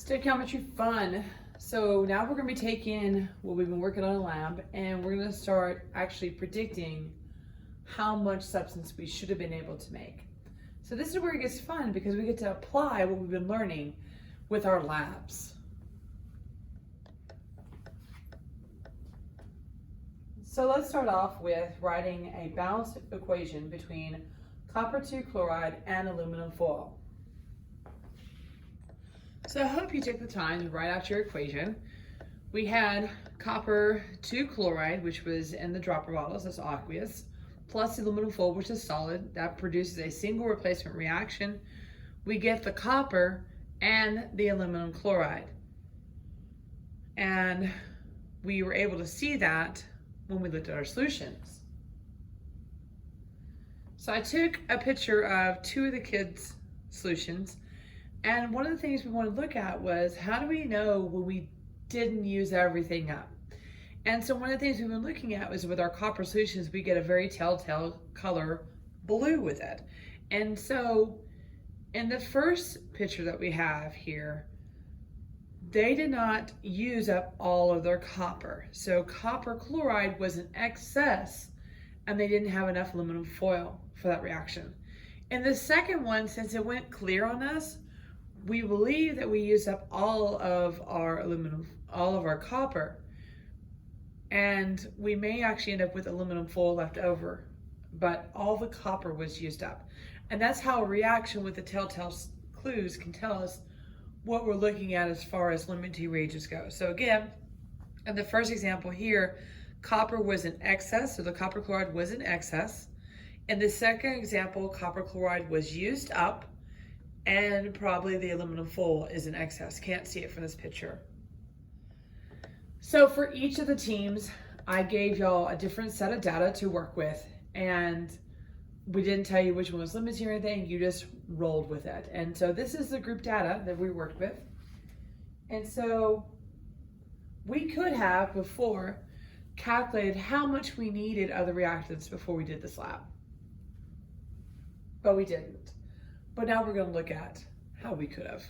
Stoichiometry fun. So now we're going to be taking what we've been working on in lab and we're going to start actually predicting how much substance we should have been able to make. So this is where it gets fun because we get to apply what we've been learning with our labs. So let's start off with writing a balanced equation between copper 2 chloride and aluminum foil. So I hope you took the time to write out your equation. We had copper 2 chloride, which was in the dropper bottles, that's aqueous, plus the aluminum foil, which is solid. That produces a single replacement reaction. We get the copper and the aluminum chloride. And we were able to see that when we looked at our solutions. So I took a picture of two of the kids' solutions, and one of the things we wanted to look at was how do we know when we didn't use everything up? And so one of the things we've been looking at was with our copper solutions, we get a very telltale color blue with it. And so in the first picture that we have here, they did not use up all of their copper. So copper chloride was in excess and they didn't have enough aluminum foil for that reaction. In the second one, since it went clear on us, we believe that we used up all of our aluminum, all of our copper, and we may actually end up with aluminum foil left over, but all the copper was used up. And that's how a reaction with the telltale clues can tell us what we're looking at as far as limiting reagents go. So again, in the first example here, copper was in excess, so the copper chloride was in excess. In the second example, copper chloride was used up, and probably the aluminum foil is in excess. Can't see it from this picture. So for each of the teams, I gave y'all a different set of data to work with, and we didn't tell you which one was limiting or anything, you just rolled with it. And so this is the group data that we worked with. And so we could have before calculated how much we needed of the reactants before we did this lab, but we didn't. But now we're going to look at how we could have.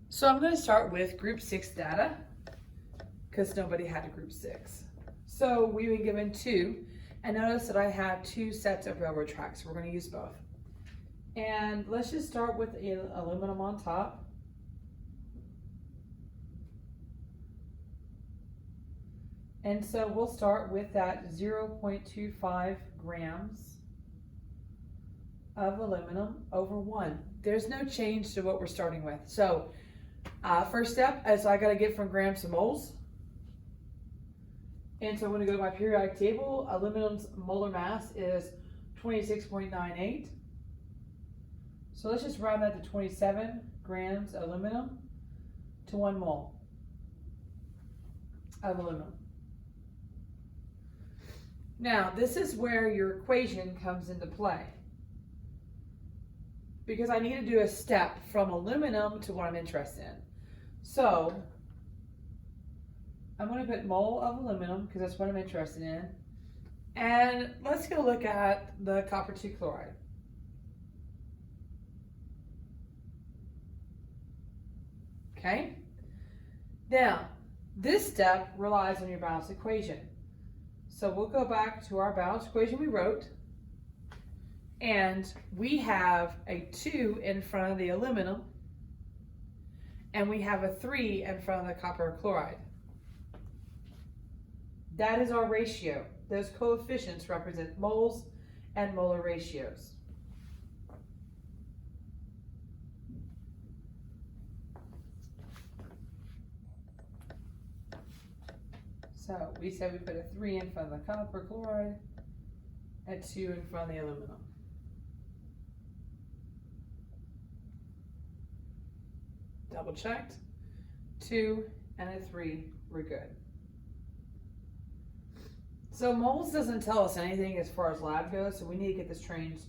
So I'm going to start with group 6 data because nobody had a group 6. So we've been given 2, and notice that I have 2 sets of railroad tracks. We're going to use both. And let's just start with aluminum on top. And so we'll start with that 0.25 grams of aluminum over 1. There's no change to what we're starting with. So first step is I got to get from grams to moles. And so I'm going to go to my periodic table. Aluminum's molar mass is 26.98. So let's just round that to 27 grams aluminum to 1 mole of aluminum. Now, this is where your equation comes into play, because I need to do a step from aluminum to what I'm interested in. So I'm going to put mole of aluminum because that's what I'm interested in. And let's go look at the copper 2 chloride. Okay. Now, this step relies on your balanced equation. So we'll go back to our balanced equation we wrote. And we have a 2 in front of the aluminum, and we have a 3 in front of the copper chloride. That is our ratio. Those coefficients represent moles and molar ratios. So we said we put a 3 in front of the copper chloride, a 2 in front of the aluminum. Double checked, 2 and a 3, we're good. So moles doesn't tell us anything as far as lab goes, so we need to get this changed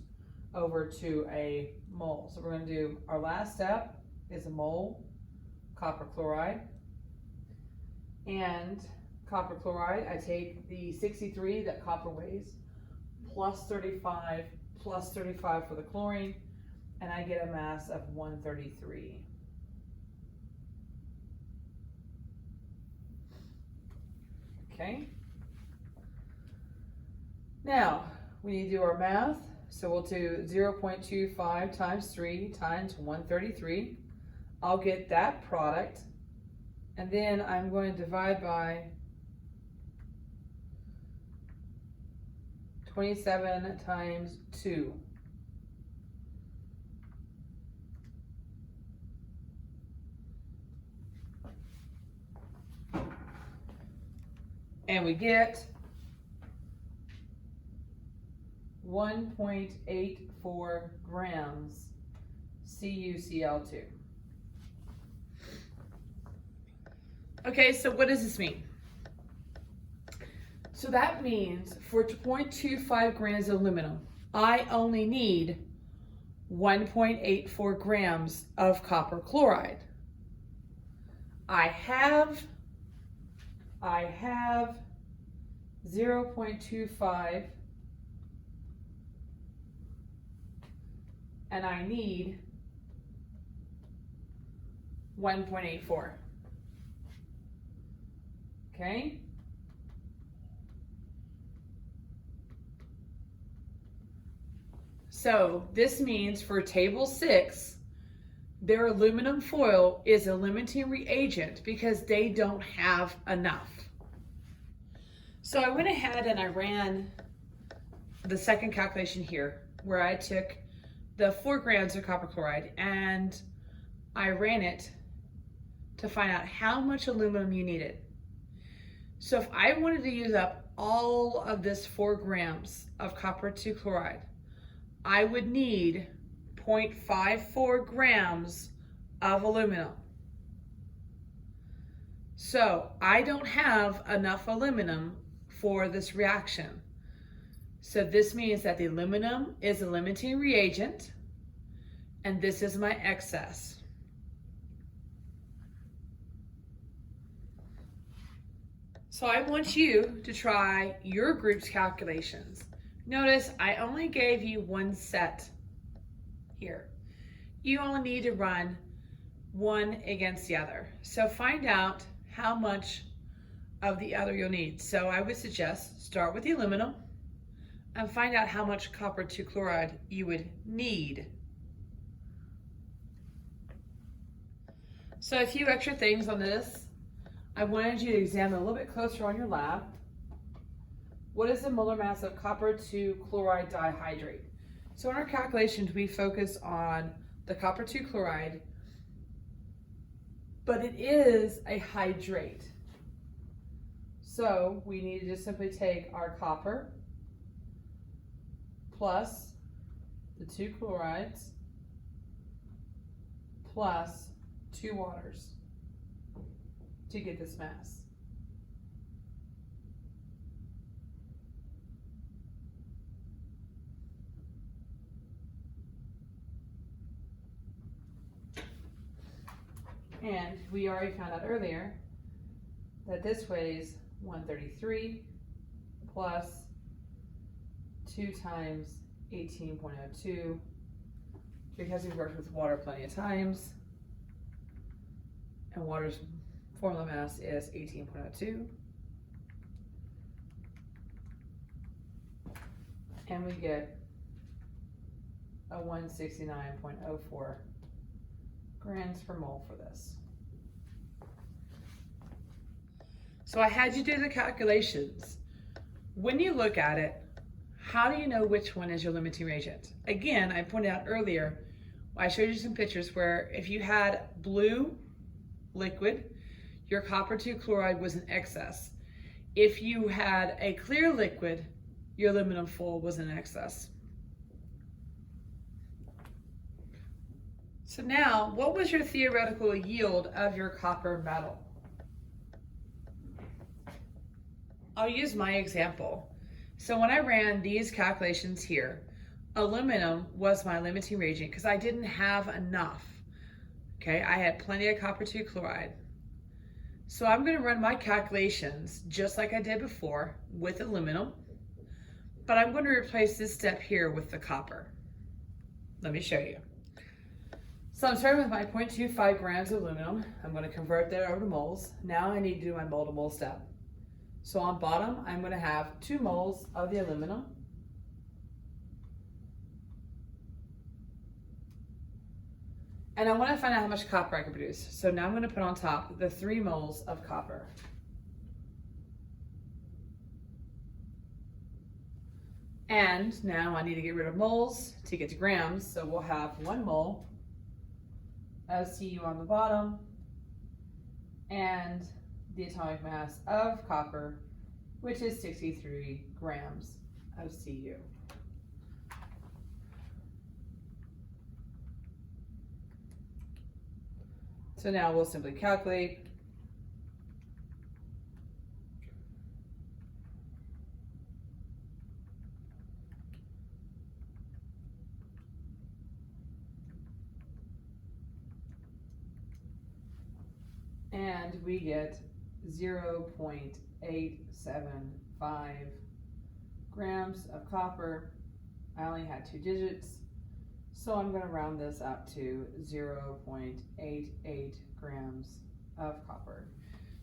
over to a mole. So we're going to do our last step is a mole copper chloride. And copper chloride, I take the 63 that copper weighs, plus 35 for the chlorine, and I get a mass of 133. okay? Now, we need to do our math. So we'll do 0.25 times 3 times 133. I'll get that product. And then I'm going to divide by 27 times 2. And we get 1.84 grams CuCl2. Okay, so what does this mean? So that means for 0.25 grams of aluminum, I only need 1.84 grams of copper chloride. I have 0.25 and I need 1.84. Okay? So this means for table 6, their aluminum foil is a limiting reagent because they don't have enough. So I went ahead and I ran the second calculation here where I took the 4 grams of copper chloride and I ran it to find out how much aluminum you needed. So if I wanted to use up all of this 4 grams of copper 2 chloride, I would need 0.54 grams of aluminum. So I don't have enough aluminum for this reaction. So this means that the aluminum is a limiting reagent and this is my excess. So I want you to try your group's calculations. Notice I only gave you one set here. You only need to run one against the other. So find out how much of the other you'll need. So I would suggest start with the aluminum and find out how much copper 2 chloride you would need. So a few extra things on this. I wanted you to examine a little bit closer on your lab. What is the molar mass of copper 2 chloride dihydrate? So in our calculations, we focus on the copper 2 chloride, but it is a hydrate. So we need to just simply take our copper plus the 2 chlorides plus 2 waters to get this mass. And we already found out earlier that this weighs 133 plus 2 times 18.02 because we've worked with water plenty of times and water's formula mass is 18.02 and we get a 169.04 grams per mole for this. So I had you do the calculations. When you look at it, how do you know which one is your limiting reagent? Again, I pointed out earlier, I showed you some pictures where if you had blue liquid, your copper 2 chloride was in excess. If you had a clear liquid, your aluminum foil was in excess. So now, what was your theoretical yield of your copper metal? I'll use my example. So when I ran these calculations here, aluminum was my limiting reagent because I didn't have enough. Okay, I had plenty of copper 2 chloride. So I'm going to run my calculations just like I did before with aluminum, but I'm going to replace this step here with the copper. Let me show you. So I'm starting with my 0.25 grams of aluminum. I'm going to convert that over to moles. Now I need to do my mole to mole step. So on bottom, I'm going to have 2 moles of the aluminum. And I want to find out how much copper I can produce. So now I'm going to put on top the 3 moles of copper. And now I need to get rid of moles to get to grams. So we'll have 1 mole of Cu on the bottom and the atomic mass of copper, which is 63 grams of Cu. So now we'll simply calculate. And we get 0.875 grams of copper. I only had 2 digits, so I'm going to round this up to 0.88 grams of copper.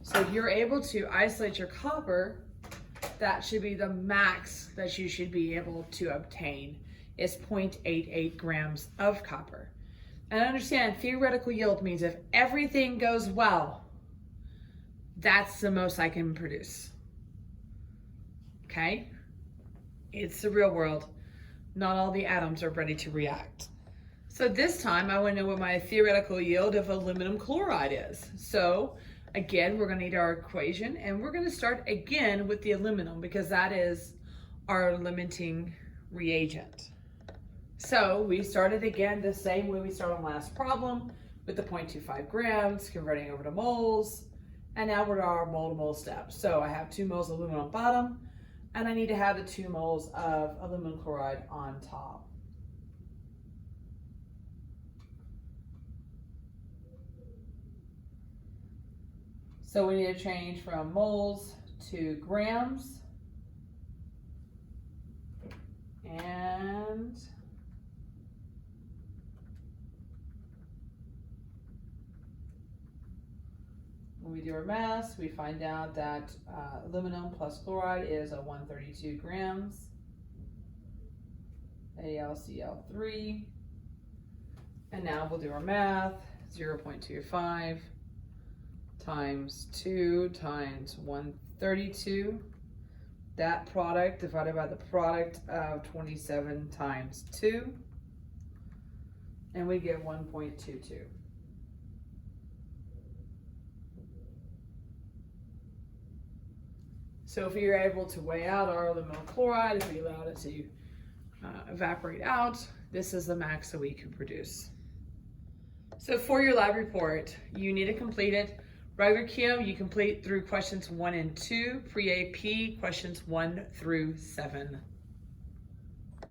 So if you're able to isolate your copper, that should be the max that you should be able to obtain, is 0.88 grams of copper. And understand, theoretical yield means if everything goes well, that's the most I can produce. Okay? It's the real world. Not all the atoms are ready to react. So this time I want to know what my theoretical yield of aluminum chloride is. So again, we're going to need our equation, and we're going to start again with the aluminum because that is our limiting reagent. So we started again the same way we started on last problem with the 0.25 grams, converting over to moles, and now we're to our mole to mole step. So I have 2 moles of aluminum on bottom, and I need to have the 2 moles of aluminum chloride on top. So we need to change from moles to grams, and when we do our mass, we find out that aluminum plus chloride is 132 grams, AlCl3. And now we'll do our math, 0.25 times 2 times 132. That product divided by the product of 27 times 2. And we get 1.22. So if you're able to weigh out our aluminum chloride, if we allowed it to evaporate out, this is the max that we can produce. So for your lab report, you need to complete it. Regular Chem, you complete through questions 1 and 2, pre-AP questions 1 through 7.